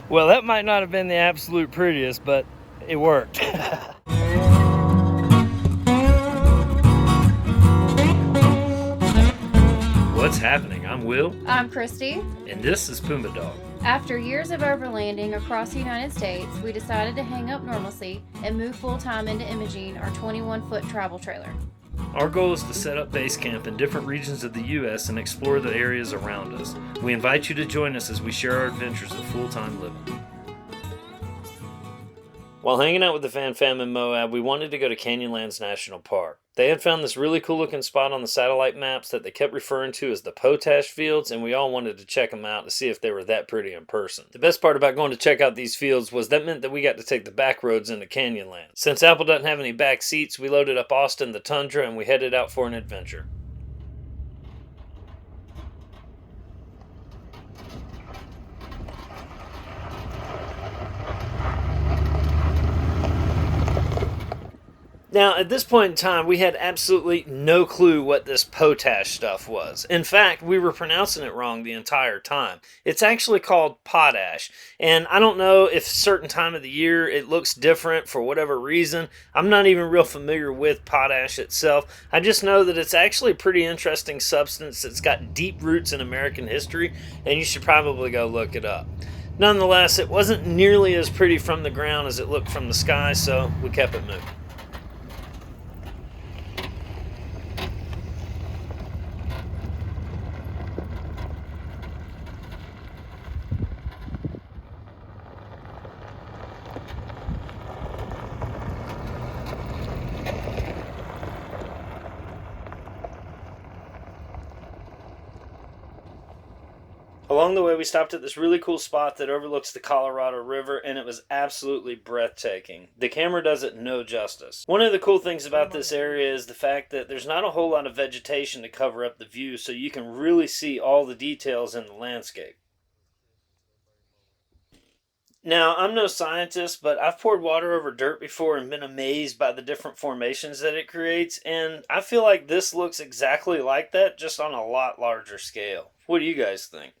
Well, that might not have been the absolute prettiest, but it worked. What's happening? I'm Will. I'm Christy. And this is Pumbaa Dog. After years of overlanding across the United States, we decided to hang up 𝐼𝐼𝐴 and move full-time into imaging our 21-foot travel trailer. Our goal is to set up base camp in different regions of the U.S. and explore the areas around us. We invite you to join us as we share our adventures of full-time living. While hanging out with the fan fam in Moab, we wanted to go to Canyonlands National Park. They had found this really cool looking spot on the satellite maps that they kept referring to as the potash fields, and we all wanted to check them out to see if they were that pretty in person. The best part about going to check out these fields was that meant that we got to take the back roads into Canyonlands. Since Apple doesn't have any back seats, we loaded up Austin the Tundra and we headed out for an adventure. Now, at this point in time, we had absolutely no clue what this potash stuff was. In fact, we were pronouncing it wrong the entire time. It's actually called potash, and I don't know if certain time of the year it looks different for whatever reason. I'm not even real familiar with potash itself. I just know that it's actually a pretty interesting substance that's got deep roots in American history, and you should probably go look it up. Nonetheless, it wasn't nearly as pretty from the ground as it looked from the sky, so we kept it moving. Along the way, we stopped at this really cool spot that overlooks the Colorado River, and it was absolutely breathtaking. The camera does it no justice. One of the cool things about this area is the fact that there's not a whole lot of vegetation to cover up the view, so you can really see all the details in the landscape. Now, I'm no scientist, but I've poured water over dirt before and been amazed by the different formations that it creates, and I feel like this looks exactly like that, just on a lot larger scale. What do you guys think?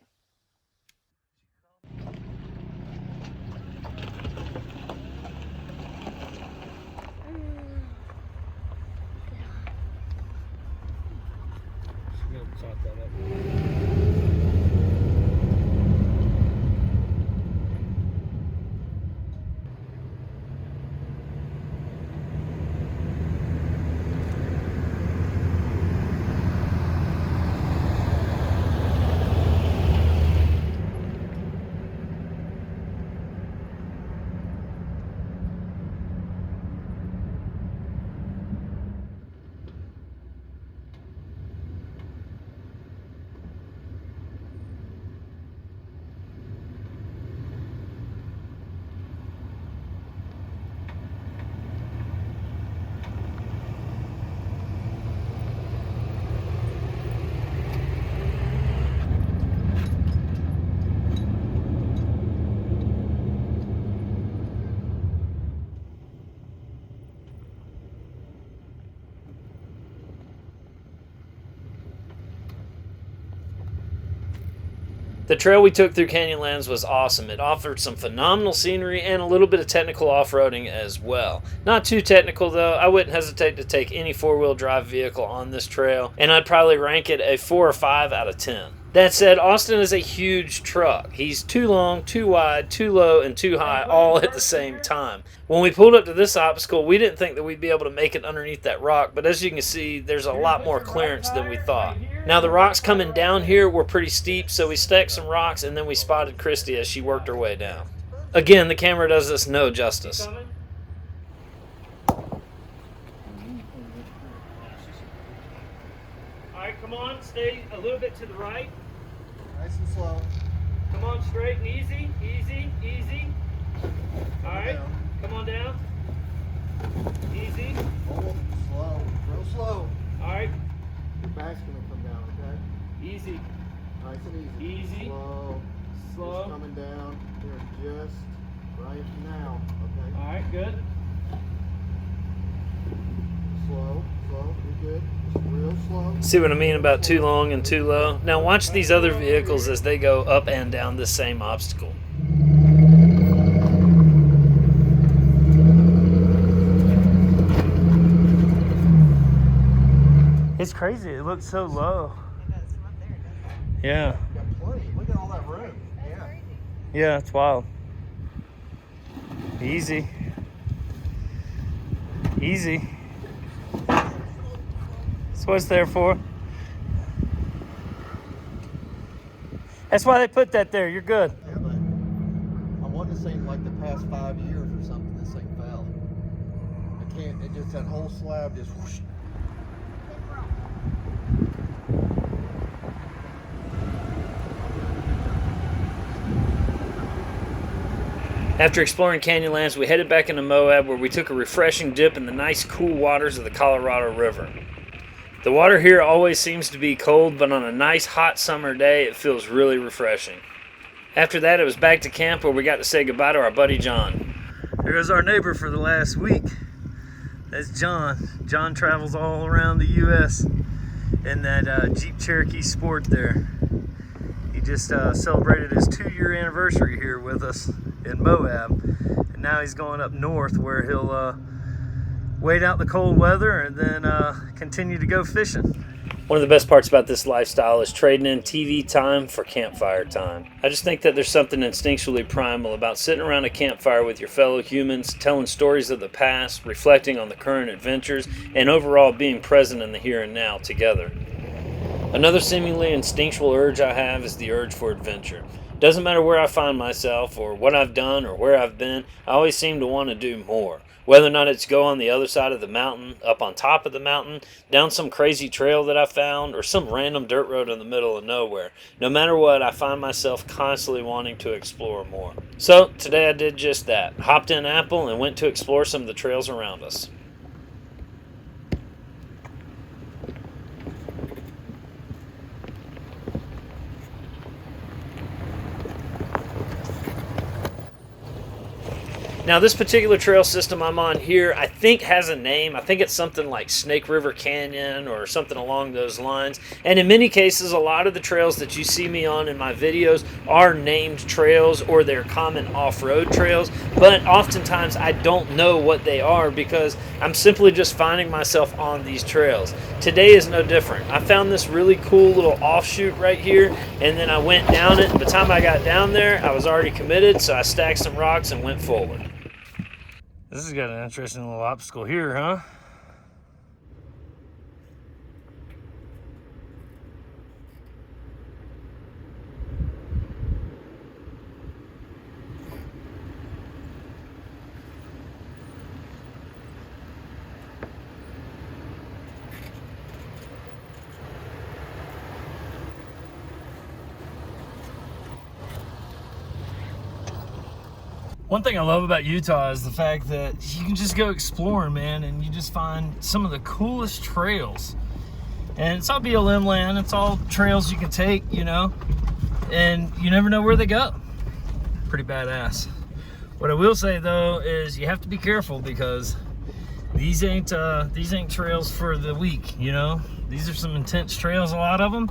The trail we took through Canyonlands was awesome. It offered some phenomenal scenery and a little bit of technical off-roading as well. Not too technical though. I wouldn't hesitate to take any four-wheel drive vehicle on this trail, and I'd probably rank it a 4 or 5 out of 10. That said, Austin is a huge truck. He's too long, too wide, too low, and too high all at the same time. When we pulled up to this obstacle, we didn't think that we'd be able to make it underneath that rock, but as you can see, there's a lot more clearance than we thought. Now, the rocks coming down here were pretty steep, so we stacked some rocks, and then we spotted Christy as she worked her way down. Again, the camera does this no justice. Alright, come on, stay a little bit to the right. Nice and slow. Come on, straight and easy, easy, easy. Alright, come on down. Easy. Hold slow, real slow. Alright. Your back's gonna come down, okay? Easy. Nice and easy. Easy. Slow. Slow. Just coming down. Here, just right now, okay? Alright, good. Slow, you're good. Just real slow. See what I mean about too long and too low? Now watch these other vehicles as they go up and down this same obstacle. It's crazy. It looks so low. It does from up there, doesn't it? Yeah. Got plenty. Look at all that room. That's Yeah. crazy. Yeah, it's wild. Easy. Easy. That's what it's there for. That's why they put that there. You're good. Yeah, but I want to say like the past 5 years or something, this thing fell. I can't. It just that whole slab just. Whoosh. After exploring Canyonlands, we headed back into Moab, where we took a refreshing dip in the nice cool waters of the Colorado River. The water here always seems to be cold, but on a nice hot summer day, it feels really refreshing. After that, it was back to camp, where we got to say goodbye to our buddy John. There goes our neighbor for the last week. That's John. John travels all around the U.S. in that Jeep Cherokee Sport there. He just celebrated his 2-year anniversary here with us in Moab, and now he's going up north where he'll wait out the cold weather and then continue to go fishing. One of the best parts about this lifestyle is trading in TV time for campfire time. I just think that there's something instinctually primal about sitting around a campfire with your fellow humans, telling stories of the past, reflecting on the current adventures, and overall being present in the here and now together. Another seemingly instinctual urge I have is the urge for adventure. Doesn't matter where I find myself or what I've done or where I've been, I always seem to want to do more. Whether or not it's go on the other side of the mountain, up on top of the mountain, down some crazy trail that I found, or some random dirt road in the middle of nowhere. No matter what, I find myself constantly wanting to explore more. So, today I did just that. Hopped in Apple and went to explore some of the trails around us. Now, this particular trail system I'm on here, I think has a name. I think it's something like Snake River Canyon or something along those lines. And in many cases, a lot of the trails that you see me on in my videos are named trails or they're common off-road trails. But oftentimes, I don't know what they are because I'm simply just finding myself on these trails. Today is no different. I found this really cool little offshoot right here, and then I went down it. By the time I got down there, I was already committed, so I stacked some rocks and went forward. This has got an interesting little obstacle here, huh? One thing I love about Utah is the fact that you can just go exploring, man, and you just find some of the coolest trails. And it's all BLM land, it's all trails you can take, you know, and you never know where they go. Pretty badass. What I will say though is you have to be careful because these ain't trails for the weak, you know. These are some intense trails, a lot of them.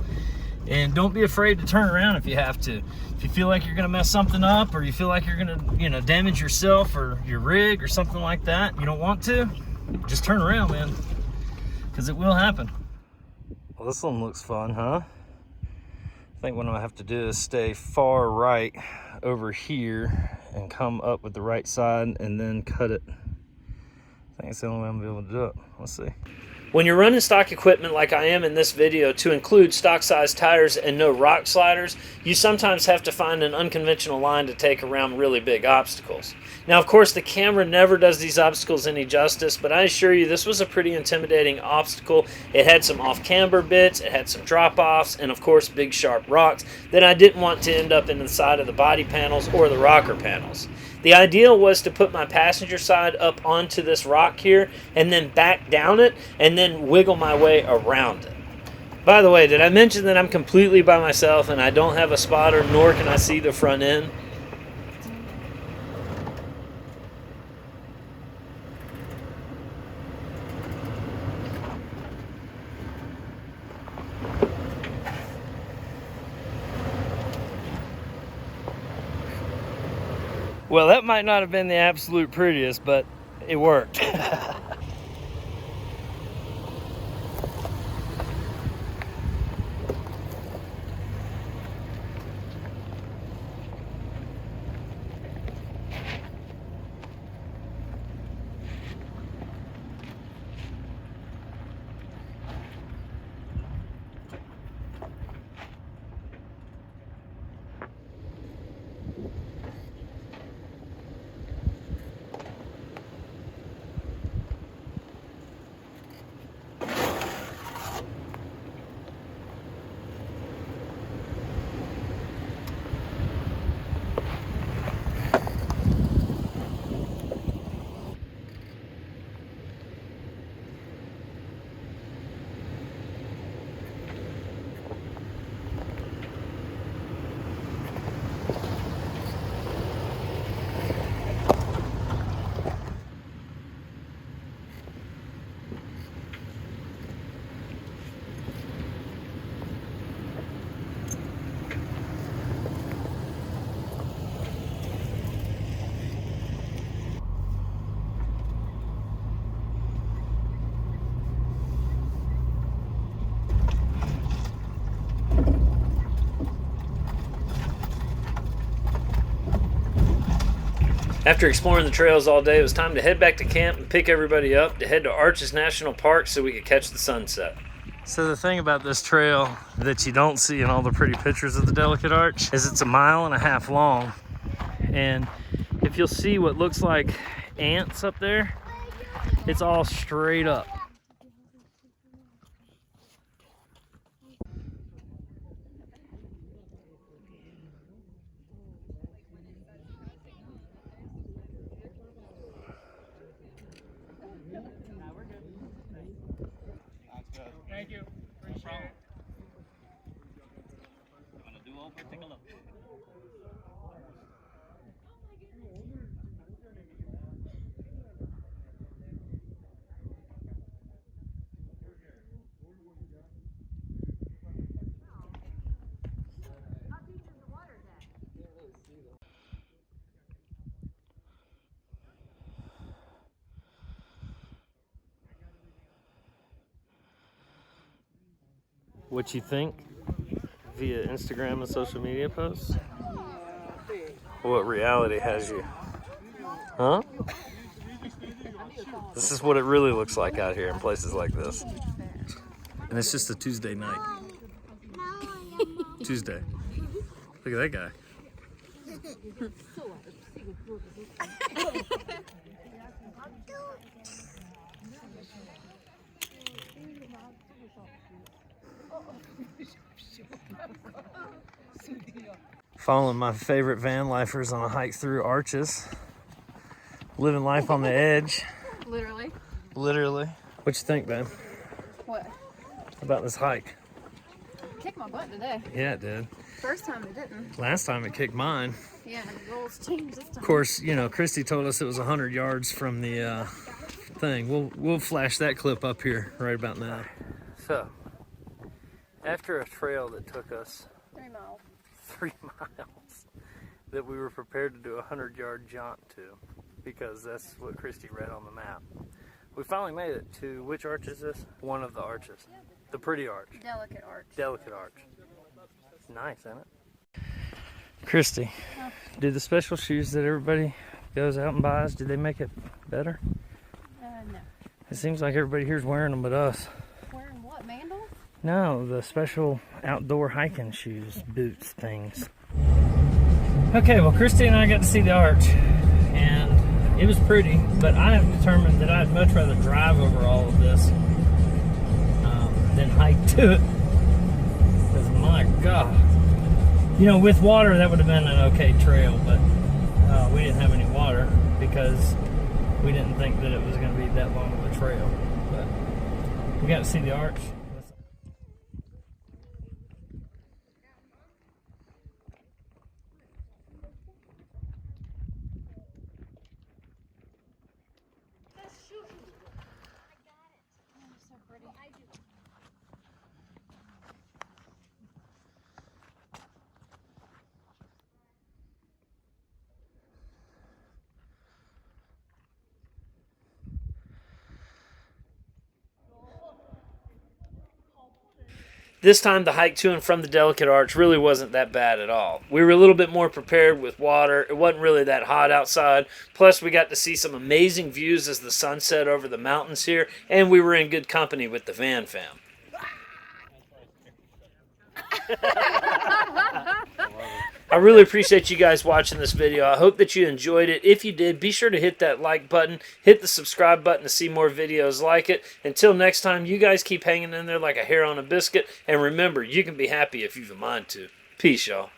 And don't be afraid to turn around if you have to. If you feel like you're gonna mess something up or you feel like you're gonna, you know, damage yourself or your rig or something like that, you don't want to, just turn around, man, because it will happen. Well, this one looks fun, huh? I think what I'm gonna have to do is stay far right over here and come up with the right side and then cut it. I think it's the only way I'm gonna be able to do it. Let's see. When you're running stock equipment like I am in this video to include stock size tires and no rock sliders, you sometimes have to find an unconventional line to take around really big obstacles. Now, of course, the camera never does these obstacles any justice, but I assure you this was a pretty intimidating obstacle. It had some off-camber bits, it had some drop-offs, and of course big sharp rocks that I didn't want to end up in the side of the body panels or the rocker panels. The ideal was to put my passenger side up onto this rock here and then back down it and then wiggle my way around it. By the way, did I mention that I'm completely by myself and I don't have a spotter nor can I see the front end? Well, that might not have been the absolute prettiest, but it worked. After exploring the trails all day, it was time to head back to camp and pick everybody up to head to 𝐼𝐧 National Park so we could catch the sunset. So the thing about this trail that you don't see in all the pretty pictures of the Delicate Arch is it's 1.5 miles long. And if you'll see what looks like ants up there, it's all straight up. Thank you. Appreciate it. Want to do over? Take a look. What you think via Instagram and social media posts? What reality has you? Huh? This is what it really looks like out here in places like this. And it's just a Tuesday night. Tuesday. Look at that guy. Following my favorite van lifers on a hike through arches. Living life on the edge. Literally. Literally. What you think, Ben? What? About this hike? Kicked my butt today. Yeah, it did. First time it didn't. Last time it kicked mine. Yeah, the rules changed this time. Of course, you know, Christy told us it was 100 yards from the thing. We'll flash that clip up here right about now. So, after a trail that took us 3 miles. 3 miles, that we were prepared to do a 100-yard jaunt to, because that's what Christy read on the map. We finally made it to, which arch is this? One of the arches. The pretty arch. Delicate arch. Delicate arch. Nice, isn't it? Christy, do the special shoes that everybody goes out and buys, do they make it better? No. It seems like everybody here's wearing them but us. Wearing what, mandals? No, the special outdoor hiking shoes, boots, things. Okay, well, Christy and I got to see the arch, and it was pretty, but I have determined that I'd much rather drive over all of this than hike to it. Because, my God. You know, with water, that would have been an okay trail, but we didn't have any water because we didn't think that it was going to be that long of a trail. But we got to see the arch. This time, the hike to and from the Delicate Arch really wasn't that bad at all. We were a little bit more prepared with water. It wasn't really that hot outside. Plus, we got to see some amazing views as the sun set over the mountains here, and we were in good company with the van fam. I really appreciate you guys watching this video. I hope that you enjoyed it. If you did, be sure to hit that like button, hit the subscribe button to see more videos like it. Until next time, you guys keep hanging in there like a hair on a biscuit, and remember, you can be happy if you've a mind to. Peace, y'all.